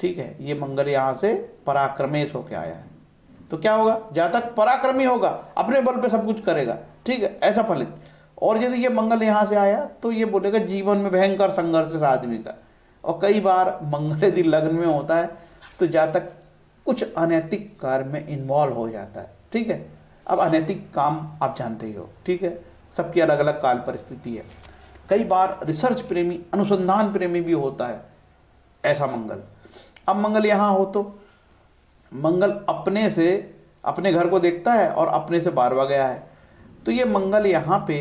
Speaker 1: ठीक है, ये मंगल यहाँ से पराक्रमेश होके आया है, तो क्या होगा? जातक पराक्रमी होगा, अपने बल पे सब कुछ करेगा। ठीक है, ऐसा फलित। और यदि ये मंगल यहाँ से आया तो ये बोलेगा जीवन में भयंकर संघर्ष है आदमी का। और कई बार मंगल यदि लग्न में होता है तो जातक कुछ अनैतिक कार्य में इन्वॉल्व हो जाता है। ठीक है, अब अनैतिक काम आप जानते ही हो। ठीक है, सबकी अलग अलग काल परिस्थिति है। कई बार रिसर्च प्रेमी, अनुसंधान प्रेमी भी होता है ऐसा मंगल। अब मंगल यहाँ हो तो मंगल अपने घर को देखता है और अपने से 12वां गया है, तो ये मंगल यहाँ पे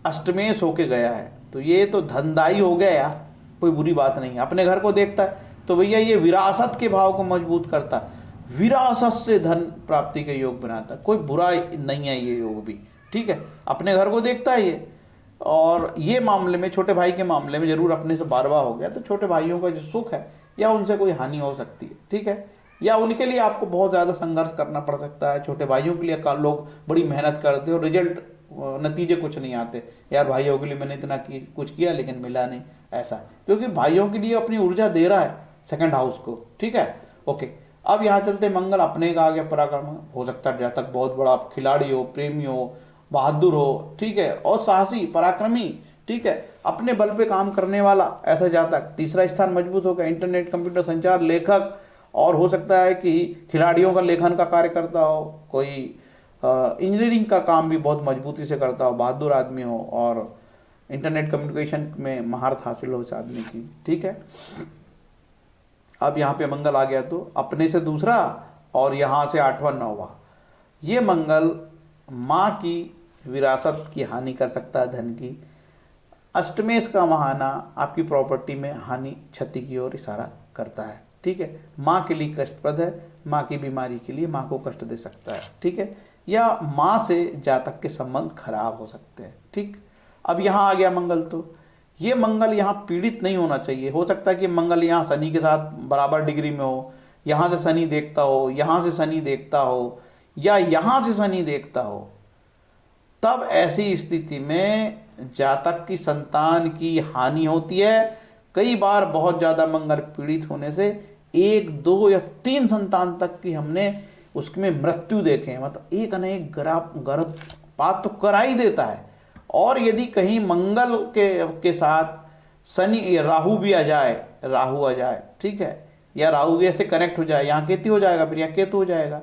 Speaker 1: अष्टमेश होके गया है, तो ये तो धनदायी हो गया यार, कोई बुरी बात नहीं है। अपने घर को देखता है तो भैया ये विरासत के भाव को मजबूत करता है, विरासत से धन प्राप्ति के योग बनाता है, कोई बुरा नहीं है ये योग भी, ठीक है। अपने घर को देखता है ये, और ये मामले में छोटे भाई के मामले में जरूर अपने से 12वां हो गया, तो छोटे भाइयों का जो सुख है या उनसे कोई हानि हो सकती है, ठीक है, या उनके लिए आपको बहुत ज़्यादा संघर्ष करना पड़ सकता है। छोटे भाइयों के लिए लोग बड़ी मेहनत करते हैं और रिजल्ट नतीजे कुछ नहीं आते, यार भाइयों के लिए मैंने इतना कुछ किया लेकिन मिला नहीं, ऐसा, क्योंकि भाइयों के लिए अपनी ऊर्जा दे रहा है सेकंड हाउस को, ठीक है। ओके, अब यहाँ चलते मंगल अपने का आ गया पराक्रम, हो सकता है जातक बहुत बड़ा खिलाड़ी हो, प्रेमी हो, बहादुर हो, ठीक है, और साहसी पराक्रमी, ठीक है, अपने बल पे काम करने वाला ऐसा जातक। तीसरा स्थान मजबूत होगा, इंटरनेट, कंप्यूटर, संचार, लेखक, और हो सकता है कि खिलाड़ियों का लेखन का कार्य करता हो, कोई इंजीनियरिंग का काम भी बहुत मजबूती से करता हो, बहादुर आदमी हो, और इंटरनेट कम्युनिकेशन में महारत हासिल हो उस आदमी की, ठीक है। अब यहाँ पे मंगल आ गया, तो अपने से दूसरा और यहाँ से 8वां 9वां, ये मंगल माँ की विरासत की हानि कर सकता है, धन की। अष्टमेश का महाना आपकी प्रॉपर्टी में हानि क्षति की ओर इशारा करता है, ठीक है। माँ के लिए कष्टप्रद है, माँ की बीमारी के लिए माँ को कष्ट दे सकता है, ठीक है, या माँ से जातक के संबंध खराब हो सकते हैं, ठीक। अब यहाँ आ गया मंगल, तो ये मंगल यहाँ पीड़ित नहीं होना चाहिए। हो सकता है कि मंगल यहाँ शनि के साथ बराबर डिग्री में हो, यहाँ से शनि देखता हो, यहाँ से शनि देखता हो, या यहाँ से शनि देखता हो, तब ऐसी स्थिति में जातक की संतान की हानि होती है। कई बार बहुत ज्यादा मंगल पीड़ित होने से 1, 2 या 3 संतान तक की हमने उसमें मृत्यु देखे, मतलब एक अनेक गर्भपात तो करा ही देता है। और यदि कहीं मंगल के साथ शनि राहु भी आ जाए, राहु आ जाए, ठीक है, या राहु भी ऐसे कनेक्ट हो जाए, यहाँ केतु हो जाएगा, फिर यहाँ केतु हो जाएगा,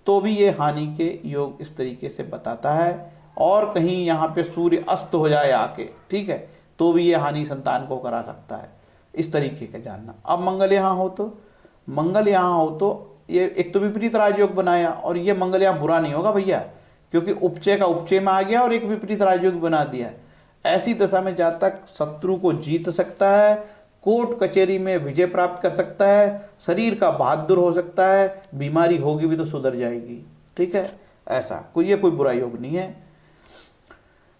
Speaker 1: तो भी ये हानि के योग इस तरीके से बताता है। और कहीं यहाँ पे सूर्य अस्त हो जाए आके, ठीक है, तो भी ये हानि संतान को करा सकता है, इस तरीके का जानना। अब मंगल यहाँ हो तो ये एक तो विपरीत राजयोग बनाया, और ये मंगल यहाँ बुरा नहीं होगा भैया, क्योंकि उपचय का उपचय में आ गया और एक विपरीत राजयोग बना दिया। ऐसी दशा में जातक शत्रु को जीत सकता है, कोर्ट कचहरी में विजय प्राप्त कर सकता है, शरीर का बहादुर हो सकता है, बीमारी होगी भी तो सुधर जाएगी, ठीक है, ऐसा कोई बुरा योग नहीं है।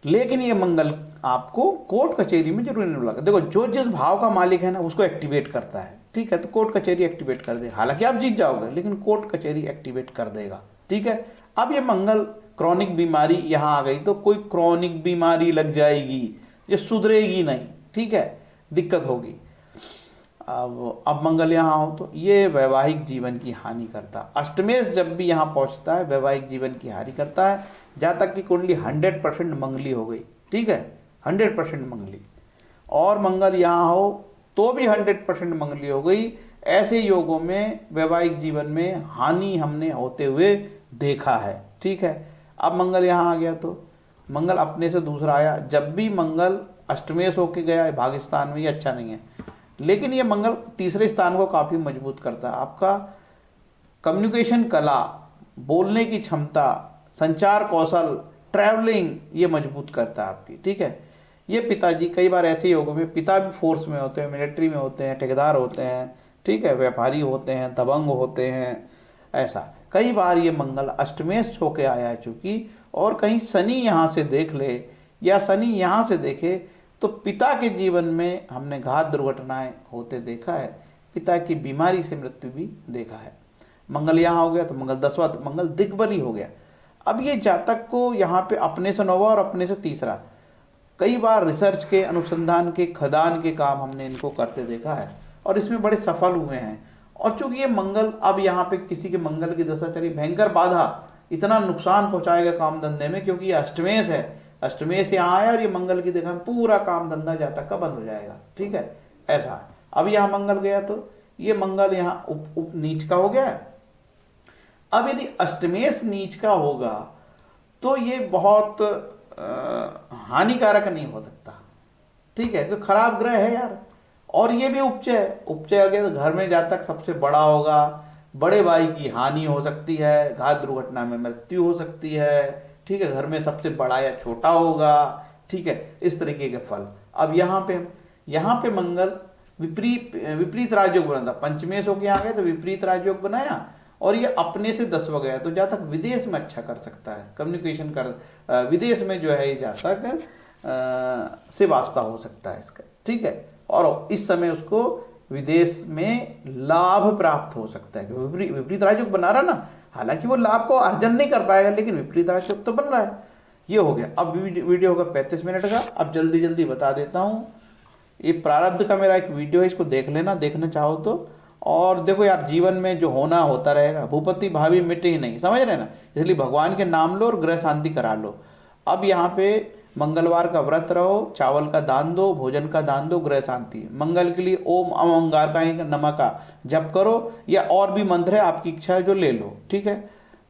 Speaker 1: लेकिन ये मंगल आपको कोर्ट कचहरी में जरूर नहीं लगा। देखो, जो जिस भाव का मालिक है ना उसको एक्टिवेट करता है, ठीक है, तो कोर्ट कचहरी एक्टिवेट कर दे, हालांकि आप जीत जाओगे लेकिन कोर्ट कचहरी एक्टिवेट कर देगा, ठीक है। अब ये मंगल क्रॉनिक बीमारी यहाँ आ गई, तो कोई क्रॉनिक बीमारी लग जाएगी, ये सुधरेगी नहीं, ठीक है, दिक्कत होगी। अब मंगल यहाँ हो तो ये वैवाहिक जीवन की हानि करता है। अष्टमेश जब भी यहाँ पहुँचता है वैवाहिक जीवन की हानि करता है। जातक की कुंडली 100% मंगली हो गई, ठीक है, 100% मंगली, और मंगल यहाँ हो तो भी 100% मंगली हो गई। ऐसे योगों में वैवाहिक जीवन में हानि हमने होते हुए देखा है, ठीक है। अब मंगल यहाँ आ गया, तो मंगल अपने से दूसरा आया। जब भी मंगल अष्टमेश होके गया भाग्यस्थान में, ये अच्छा नहीं है, लेकिन ये मंगल तीसरे स्थान को काफी मजबूत करता है। आपका कम्युनिकेशन कला, बोलने की क्षमता, संचार कौशल, ट्रैवलिंग, ये मजबूत करता है आपकी, ठीक है। ये पिताजी, कई बार ऐसे योगों में पिता भी फोर्स में होते हैं, मिलिट्री में होते हैं, ठेकेदार होते हैं, ठीक है, व्यापारी होते हैं, दबंग होते हैं, ऐसा कई बार ये मंगल अष्टमेश होके आया है चूंकि, और कहीं शनि यहाँ से देख ले या शनि यहाँ से देखे तो पिता के जीवन में हमने घात दुर्घटनाएं होते देखा है, पिता की बीमारी से मृत्यु भी देखा है। मंगल यहाँ हो गया तो मंगल 10वां, मंगल दिग्बली हो गया। अब ये जातक को यहाँ पे अपने से 9वां और अपने से तीसरा, कई बार रिसर्च के, अनुसंधान के, खदान के काम हमने इनको करते देखा है और इसमें बड़े सफल हुए हैं। और चूंकि ये मंगल अब यहाँ पे किसी के मंगल की दशा चली, भयंकर बाधा, इतना नुकसान पहुंचाएगा काम धंधे में, क्योंकि ये अष्टमेश है, अष्टमेश यहाँ आया और ये मंगल की देखा पूरा काम धंधा जातक का बंद हो जाएगा, ठीक है, ऐसा। अब यहाँ मंगल गया तो ये मंगल यहाँ उप नीच का हो गया। अब यदि अष्टमेश नीच का होगा तो ये बहुत हानिकारक नहीं हो सकता, ठीक है, क्योंकि खराब ग्रह है यार, और ये भी उपचय हो गया तो घर में जातक सबसे बड़ा होगा, बड़े भाई की हानि हो सकती है, घात दुर्घटना में मृत्यु हो सकती है, ठीक है, घर में सबसे बड़ा या छोटा होगा, ठीक है, इस तरीके के फल। अब यहाँ पे मंगल विपरीत विपरीत राजयोग बना था, पंचमेश होके आ गए तो विपरीत राजयोग बनाया, और ये अपने से 10 हो गया, तो जहाँ तक विदेश में अच्छा कर सकता है, कम्युनिकेशन कर विदेश में जो है जहाँ तक से वास्ता हो सकता है इसका, ठीक है, और इस समय उसको विदेश में लाभ प्राप्त हो सकता है। विपरीत राजयोग बना रहा ना, हालांकि वो लाभ को अर्जन नहीं कर पाएगा, लेकिन विपरीत राजयोग तो बन रहा है। ये हो गया। अब वीडियो होगा 35 मिनट का। अब जल्दी जल्दी बता देता हूँ, ये प्रारब्ध का मेरा एक वीडियो है, इसको देख लेना, देखना चाहो तो। और देखो यार, जीवन में जो होना होता रहेगा, भूपति भावी मिटे ही नहीं, समझ रहे ना, इसलिए भगवान के नाम लो और ग्रह शांति करा लो। अब यहाँ पे मंगलवार का व्रत रहो, चावल का दान दो, भोजन का दान दो, ग्रह शांति। मंगल के लिए ओम अम अंगार का नमः का जप करो, या और भी मंत्र है, आपकी इच्छा है जो ले लो, ठीक है।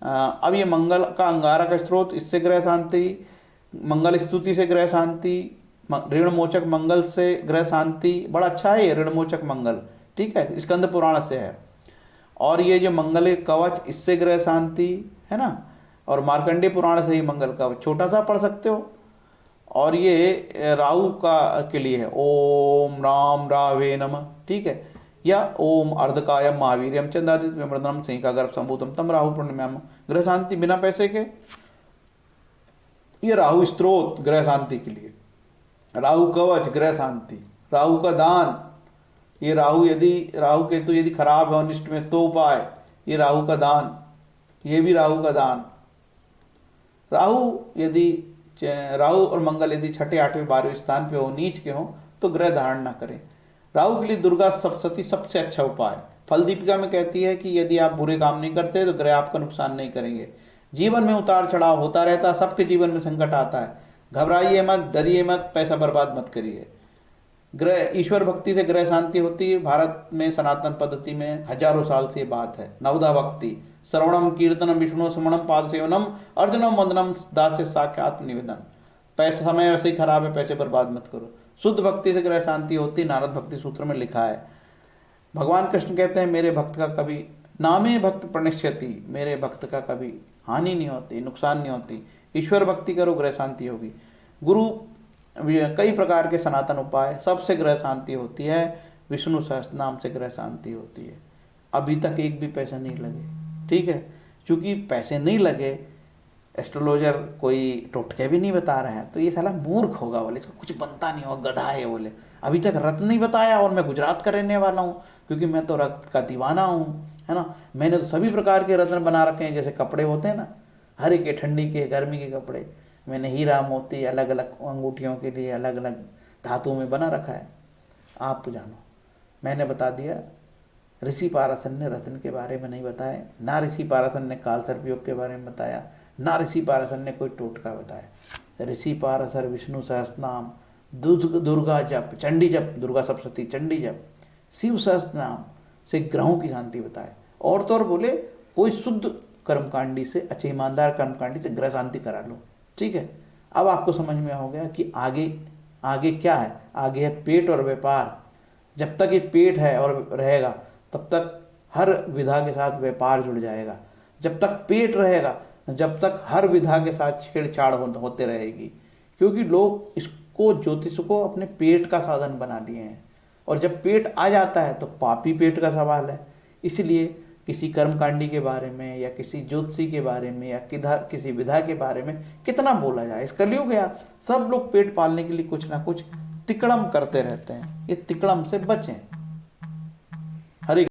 Speaker 1: अब ये मंगल का अंगारा का स्रोत, इससे ग्रह शांति, मंगल स्तुति से ग्रह शांति, ऋण मोचक मंगल से ग्रह शांति, बड़ा अच्छा है ये ऋण मोचक मंगल, ठीक है, स्कंद पुराण से है। और ये जो मंगल कवच, इससे ग्रह शांति है ना, और मार्कंडेय पुराण से ही मंगल कवच, छोटा सा पढ़ सकते हो। और ये राहु का के लिए है, ओम राम रावे नमः, ठीक है, या ओम अर्धकायम महावीर्यम चंदादित्य विमर्दनम सिंह गर्भ संभूतम तम राहु पूर्णिमा, ग्रह शांति बिना पैसे के। ये राहु स्त्रोत ग्रह शांति के लिए, राहु कवच ग्रह शांति, राहु का दान, ये राहु केतु यदि खराब है अनिष्ट में तो उपाय, ये राहु का दान, ये भी राहु का दान। राहु और मंगल यदि छठे 8वें 12वें स्थान पे हो, नीच के हो, तो ग्रह धारण ना करें। राहु के लिए दुर्गा सप्तशती सबसे अच्छा उपाय। फल दीपिका में कहती है कि यदि आप बुरे काम नहीं करते तो ग्रह आपका नुकसान नहीं करेंगे। जीवन में उतार चढ़ाव होता रहता है, सबके जीवन में संकट आता है, घबराइए मत, डरिए मत, पैसा बर्बाद मत करिए। ग्रह ईश्वर भक्ति से ग्रह शांति होती है। भारत में सनातन पद्धति में हजारों साल से बात है। नवधा भक्ति, श्रवणम कीर्तनम विष्णु स्मरणम पाद सेवनम अर्जुनम वंदनम दास्य साक्षात निवेदन। पैसा समय वैसे ही खराब है, पैसे बर्बाद मत करो। शुद्ध भक्ति से ग्रह शांति होती, नारद भक्ति सूत्र में लिखा है। भगवान कृष्ण कहते हैं मेरे भक्त का कभी नामे भक्त प्रणश्यति, मेरे भक्त का कभी हानि नहीं होती, नुकसान नहीं होती। ईश्वर भक्ति करो, ग्रह शांति होगी। गुरु कई प्रकार के सनातन उपाय, सबसे ग्रह शांति होती है। विष्णु सहस्त्र नाम से ग्रह शांति होती है। अभी तक एक भी पैसा नहीं लगे, ठीक है, क्योंकि पैसे नहीं लगे, एस्ट्रोलॉजर कोई टोटके भी नहीं बता रहे हैं, तो ये साला मूर्ख होगा, बोले इसको कुछ बनता नहीं होगा, गधा है बोले। अभी तक रत्न नहीं बताया, और मैं गुजरात का रहने वाला हूँ, क्योंकि मैं तो रत्न का दीवाना हूँ, है ना। मैंने तो सभी प्रकार के रत्न बना रखे हैं, जैसे कपड़े होते हैं ना, हर एक के, ठंडी के, गर्मी के कपड़े, मैंने हीरा मोती अलग अलग अंगूठियों के लिए अलग अलग धातुओं में बना रखा है। आप तो जानो, मैंने बता दिया। ऋषि पाराशर ने रत्न के बारे में नहीं बताया, ना ऋषि पाराशर ने काल सर्पयोग के बारे में बताया, ना ऋषि पाराशर ने कोई टोटका बताया। ऋषि पाराशर विष्णु सहस्त्रनाम, दुर्गा जप, चंडी जप, दुर्गा सप्तशती चंडी जप, शिव सहस्त्रनाम से ग्रहों की शांति बताए। और तो और बोले कोई शुद्ध कर्मकांडी से, अच्छे ईमानदार कर्मकांडी से ग्रह शांति करा लो, ठीक है। अब आपको समझ में हो गया कि आगे क्या है। आगे है पेट और व्यापार। जब तक ये पेट है और रहेगा, तब तक हर विधा के साथ व्यापार जुड़ जाएगा। जब तक पेट रहेगा, जब तक हर विधा के साथ छेड़छाड़ होते रहेगी, क्योंकि लोग इसको, ज्योतिष को अपने पेट का साधन बना लिए हैं। और जब पेट आ जाता है तो पापी पेट का सवाल है। इसलिए किसी कर्मकांडी के बारे में, या किसी ज्योतिषी के बारे में, या किसी विधा के बारे में कितना बोला जाए। इस कलयुग यार, सब लोग पेट पालने के लिए कुछ ना कुछ तिकड़म करते रहते हैं। ये तिकड़म से बचें।